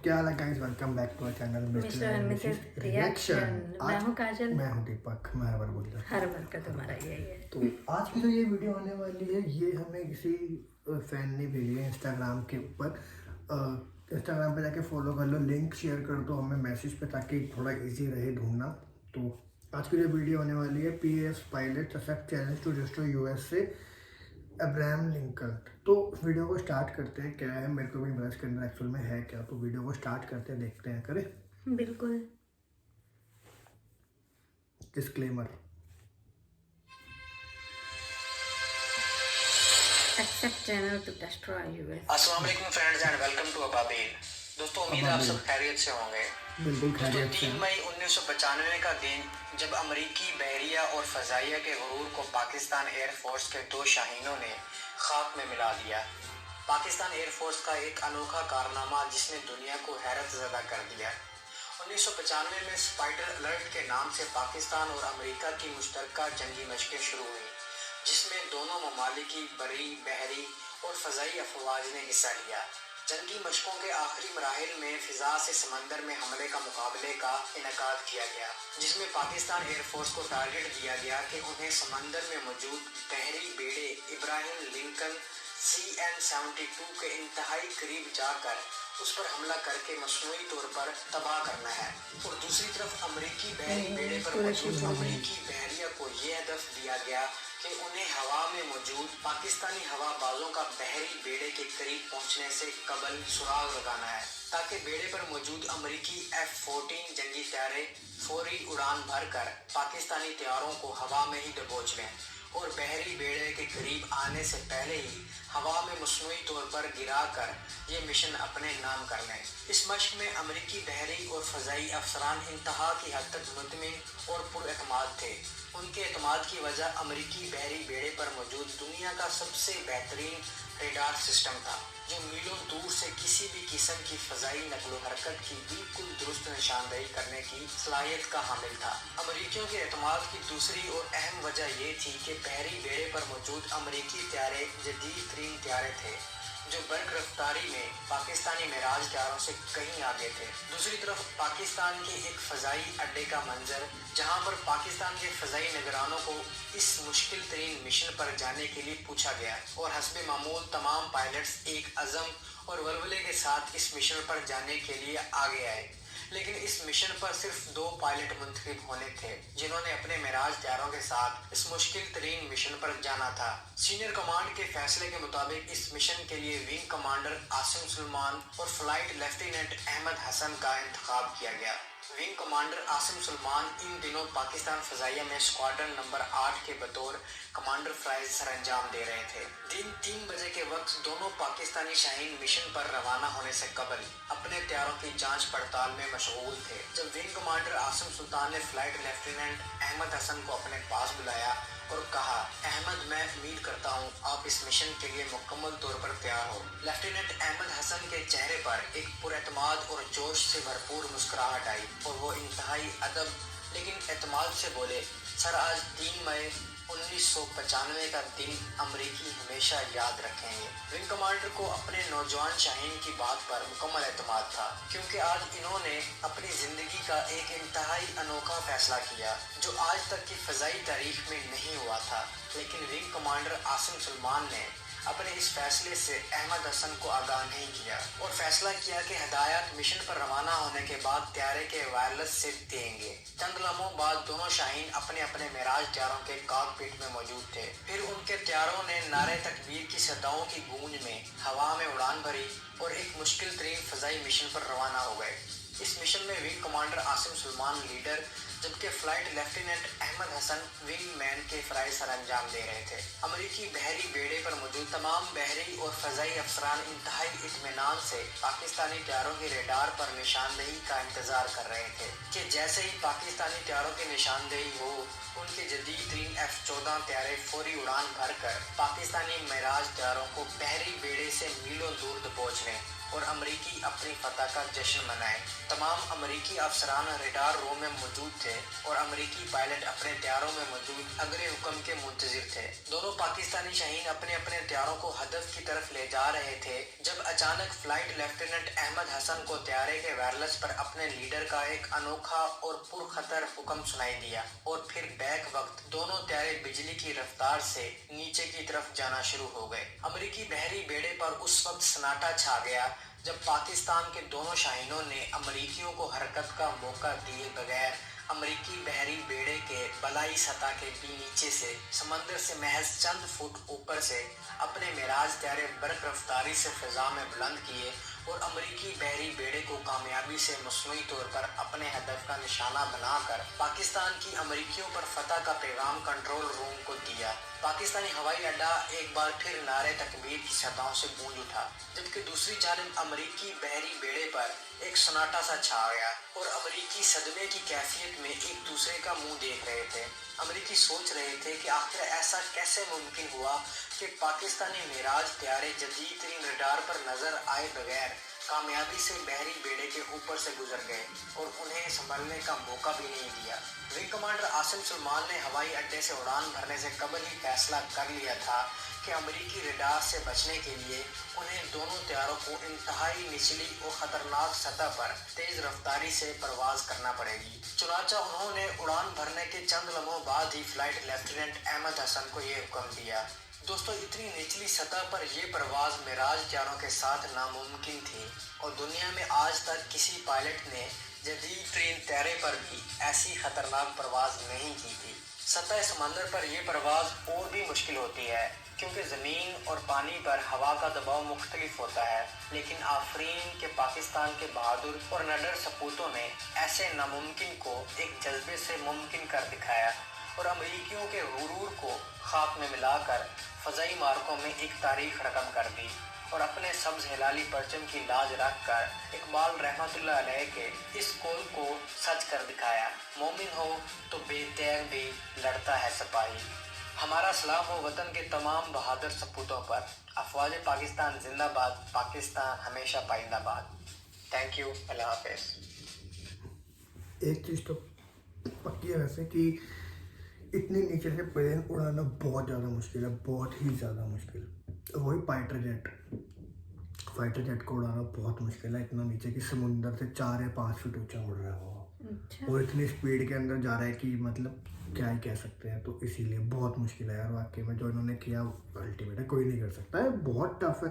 क्या हाल है guys, welcome back to our channel mister and missus reaction. मैं हूँ काजल। मैं हूँ दीपक। मैं हर बार बोल रहा हूँ, हर बार का तुम्हारा यही है। तो आज की जो ये वीडियो होने वाली है, ये हमें किसी फैन ने भेजी है इंस्टाग्राम के ऊपर। इंस्टाग्राम पे जाके फॉलो कर लो, लिंक शेयर कर दो हमें मैसेज पे, ताकि थोड़ा इजी रहे ढूंढना। तो आज की जो वीडियो होने वाली है, PS pilot accept challenge to register US से अब्राहम लिंकन। तो वीडियो को स्टार्ट करते हैं। क्या है, मेरे को भी नहीं पता इसके अंदर एक्चुअल में है क्या। तो वीडियो को स्टार्ट करते हैं, देखते हैं। करें बिल्कुल। Disclaimer. Accept channel to destroy US. अस्सलाम वालेकुम friends and welcome to Ababeel. दोस्तों, उम्मीद है आप सब खैरियत से होंगे। बिल्कुल दोस्तों, खैरियत से 3 मई 1995 का दिन, जब अमरीकी बहरिया और फ़ज़ाइया के गुरूर को पाकिस्तान एयरफोर्स के 2 शाहीनों ने खाक में मिला दिया। पाकिस्तान एयरफोर्स का एक अनोखा कारनामा जिसने दुनिया को हैरत ज़दा कर दिया। 1995 में स्पाइडर अलर्ट के नाम से पाकिस्तान और अमेरिका की मुश्तरका जंगी मशकें शुरू हुई, जिसमें दोनों ममालिक की बरी, बहरी और फ़ज़ाई अफवाज ने हिस्सा लिया। जंगी मशकों के आखिरी मराहिल में फ़िज़ा से समंदर में हमले का मुकाबले का इनेकाद किया गया, जिसमें पाकिस्तान एयरफोर्स को टारगेट दिया गया कि उन्हें समंदर में मौजूद बहरी बेड़े इब्राहिम लिंकन CN-72 के इंतहाई करीब जाकर उस पर हमला करके मसनूई तौर पर तबाह करना है। और दूसरी तरफ अमरीकी बहरी बेड़े पर मौजूद अमरीकी बहरिया को यह हदफ दिया गया कि उन्हें हवा में मौजूद पाकिस्तानी हवाबाजों का बहरी बेड़े के करीब पहुंचने से कबल सुराग लगाना है, ताकि बेड़े पर मौजूद अमरीकी F-14 जंगी तैयारे फौरी उड़ान भरकर पाकिस्तानी तैयारों को हवा में ही दबोच लें और बहरी बेड़े के करीब आने से पहले ही हवा में मसनूई तौर पर गिरा कर ये मिशन अपने नाम कर लें। इस मशक में अमरीकी बहरी और फ़ज़ाई अफसरान इंतहा की हद तक मुतमिन और पुरएतमाद थे। उनके एतमाद की वजह अमरीकी बहरी बेड़े पर मौजूद दुनिया का सबसे बेहतरीन रेडार सिस्टम था, जो मीलों दूर से किसी भी किस्म की फ़ज़ाई नकलो हरकत की बिल्कुल दुरुस्त निशानदेही करने की सलाहियत का हामिल था। अमरीकियों के एतमाद की दूसरी और अहम वजह ये थी कि बहरी बेड़े पर मौजूद अमरीकी तैयारे जदीद तरीन तैयारे थे, जो बर्क रफ्तारी में पाकिस्तानी मिराज तैयारों से कहीं आगे थे। दूसरी तरफ पाकिस्तान के एक फ़ज़ाई अड्डे का मंजर, जहां पर पाकिस्तान के फ़ज़ाई निगरानों को इस मुश्किल तरीन मिशन पर जाने के लिए पूछा गया और हस्बे मामूल तमाम पायलट्स एक अज़म और वलवले के साथ इस मिशन पर जाने के लिए आगे आए। लेकिन इस मिशन पर सिर्फ 2 पायलट मुंतखब होने थे, जिन्होंने अपने मिराज तैयारों के साथ इस मुश्किल तरीन मिशन पर जाना था। सीनियर कमांड के फैसले के मुताबिक इस मिशन के लिए विंग कमांडर आसिम सुलेमान और फ्लाइट लेफ्टिनेंट अहमद हसन का इंतखाब किया गया। विंग कमांडर आसिम सुलेमान इन दिनों पाकिस्तान फ़ज़ाइया में स्क्वाड्रन नंबर 8 के बतौर कमांडर फ्राइज सर अंजाम दे रहे थे। दिन 3 बजे के वक्त दोनों पाकिस्तानी शाहीन मिशन पर रवाना होने से कबल अपने तैयारों की जांच पड़ताल में मशगूल थे, जब विंग कमांडर आसिम सुल्तान ने फ्लाइट लेफ्टिनेंट अहमद हसन को अपने पास बुलाया और कहा, अहमद, मैं उम्मीद करता हूँ आप इस मिशन के लिए मुकम्मल तौर पर तैयार हो। लेफ्टिनेंट अहमद हसन के चेहरे पर एक पुरएतमाद और जोश से भरपूर मुस्कुराहट आई और वो इंतहाई अदब लेकिन एतमाद से बोले, सर, आज 3 मई 1995 का दिन अमरीकी हमेशा याद रखेंगे। विंग कमांडर को अपने नौजवान शाहीन की बात पर मुकम्मल एतमाद था, क्योंकि आज इन्होंने अपनी ज़िंदगी का एक इंतहाई अनोखा फैसला किया, जो आज तक की फ़ज़ाई तारीख में नहीं हुआ था। लेकिन विंग कमांडर आसिम सुलेमान ने अपने इस फैसले से अहमद हसन को आगाह नहीं किया और फैसला किया कि हदायत मिशन पर रवाना होने के बाद तैयारे के वायरलेस से देंगे। चंद लम्हों बाद दोनों शाहीन अपने अपने मिराज तैयारों के कॉकपिट में मौजूद थे। फिर उनके तैयारों ने नारे तकबीर की सदाओं की गूंज में हवा में उड़ान भरी और एक मुश्किल तरीन फ़ज़ाई मिशन पर रवाना हो गए। इस मिशन में wing commander Asim Suleman leader, जबकि flight lieutenant Ahmed Hassan wingman के फ़राइज़ सर अंजाम दे रहे थे। अमरीकी बहरी बेड़े पर मौजूद तमाम बहरी और फ़ज़ाई अफसरान इंतहाई इत्मीनान से पाकिस्तानी तैयारों की रेडार पर निशानदेही का इंतज़ार कर रहे थे कि जैसे ही पाकिस्तानी तैयारों की निशानदेही हो, उनके जदीद तरीन F-14 तैयारे फौरी उड़ान भरकर पाकिस्तानी मिराज तैयारों को बहरी बेड़े से मीलों दूर दबोच लें और अमरीकी अपनी फतह का जश्न मनाए। तमाम अमरीकी अफसरान रेडार रूम में मौजूद थे और अमरीकी पायलट अपने तैयारों में मौजूद अगले हुक्म के मुंतजिर थे। दोनों पाकिस्तानी शाहीन अपने अपने तैयारों को हदफ की तरफ ले जा रहे थे जब अचानक फ्लाइट लेफ्टिनेंट अहमद हसन को तैयारे के वायरलेस पर अपने लीडर का एक अनोखा और पुरखतर हुक्म सुनाई दिया और फिर बैक वक्त दोनों तैयारे बिजली की रफ्तार से नीचे की तरफ जाना शुरू हो गए। अमरीकी बहरी बेड़े पर उस वक्त सन्नाटा छा गया जब पाकिस्तान के दोनों शाहीनों ने अमरीकियों को हरकत का मौका दिए बगैर अमरीकी बहरी बेड़े के बलाई सतह के भी नीचे से समंदर से महज चंद फुट ऊपर से अपने मिराज तैयारे बर्क रफ्तारी से फिजा में बुलंद किए और अमरीकी बहरी बेड़े को कामयाबी से मसनूई तौर पर अपने हदफ का निशाना बनाकर पाकिस्तान की अमरीकियों पर फतह का पैगाम कंट्रोल रूम को दिया। पाकिस्तानी हवाई अड्डा एक बार फिर नारे तकबीर की सतहों से गूंज उठा, जबकि दूसरी जानिब अमरीकी बहरी बेड़े पर एक सन्नाटा सा छा गया और अमरीकी सदमे की कैफियत में एक दूसरे का मुंह देख रहे थे। अमरीकी सोच रहे थे कि आखिर ऐसा कैसे मुमकिन हुआ कि पाकिस्तानी मिराज तैयारे जदीद तरीन रडार पर नजर आए बगैर कामयाबी से बहरी बेड़े के ऊपर से गुजर गए और उन्हें संभलने का मौका भी नहीं दिया। विंग कमांडर आसिम सुलेमान ने हवाई अड्डे से उड़ान भरने से कबल ही फैसला कर लिया था कि अमरीकी रडार से बचने के लिए उन्हें दोनों तैयारों को इंतहाई निचली और खतरनाक सतह पर तेज रफ्तारी से परवाज करना पड़ेगी। चुनांचे उन्होंने उड़ान भरने के चंद लम्हों बाद ही फ्लाइट लेफ्टिनेंट अहमद हसन को ये हुक्म दिया। दोस्तों, इतनी निचली सतह पर यह परवाज मिराज तैयारों के साथ नामुमकिन थी और दुनिया में आज तक किसी पायलट ने जदीद तरीन तैयारे पर भी ऐसी खतरनाक परवाज नहीं की थी। सतह समंदर पर यह परवाज और भी मुश्किल होती है क्योंकि ज़मीन और पानी पर हवा का दबाव मुख्तलिफ होता है, लेकिन आफरीन के पाकिस्तान के बहादुर और नडर सपूतों ने ऐसे नामुमकिन को एक जज्बे से मुमकिन कर दिखाया और अमरीकियों के गुरूर को खाक में मिलाकर फ़ज़ाई मार्कों में एक तारीख रकम कर दी और अपने सब्ज़ हिलाली परचम की लाज रख कर इकबाल रहमतुल्लाह अलैह के इस कौल को सच कर दिखाया, मोमिन हो तो बेतैर भी लड़ता है सिपाही। हमारा सलाम हो वतन के तमाम बहादुर सपूतों पर। अफवाज पाकिस्तान जिंदाबाद, पाकिस्तान हमेशा पाइंदाबाद। थैंक यू, अल्लाह हाफ़िज़। एक चीज़ तो पक्की है वैसे कि इतनी नीचे से प्लेन उड़ाना बहुत ज़्यादा मुश्किल है, बहुत ही ज़्यादा मुश्किल। वही फाइटर जेट को उड़ाना बहुत मुश्किल है, इतना नीचे कि समुंदर से 4 या 5 फीट ऊंचा उड़ रहा है वो और इतनी स्पीड के अंदर जा रहा है कि मतलब क्या ही कह सकते हैं। तो इसीलिए बहुत मुश्किल है यार, वाकई में जो इन्होंने किया अल्टीमेट है, कोई नहीं कर सकता है, बहुत टफ है।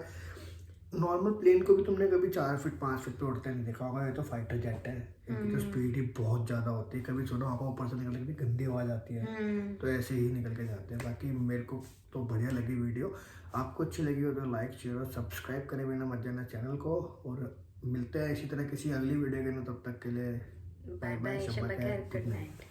नॉर्मल प्लेन को भी तुमने कभी 4 फीट 5 फीट पे उड़ते नहीं देखा होगा, ये तो फाइटर जेट है, इनकी तो स्पीड ही बहुत ज़्यादा होती है। कभी सुनो आंखों ऊपर से निकल के गंदी आवाज़ आती है, तो ऐसे ही निकल के जाते हैं। बाकी मेरे को तो बढ़िया लगी वीडियो, आपको अच्छी लगी हो तो लाइक शेयर और सब्सक्राइब करें बिना मत जाना चैनल को, और मिलते हैं इसी तरह किसी अगली वीडियो के लिए। तब तक के लिए बाय बाय, शब बखैर, गुड नाइट।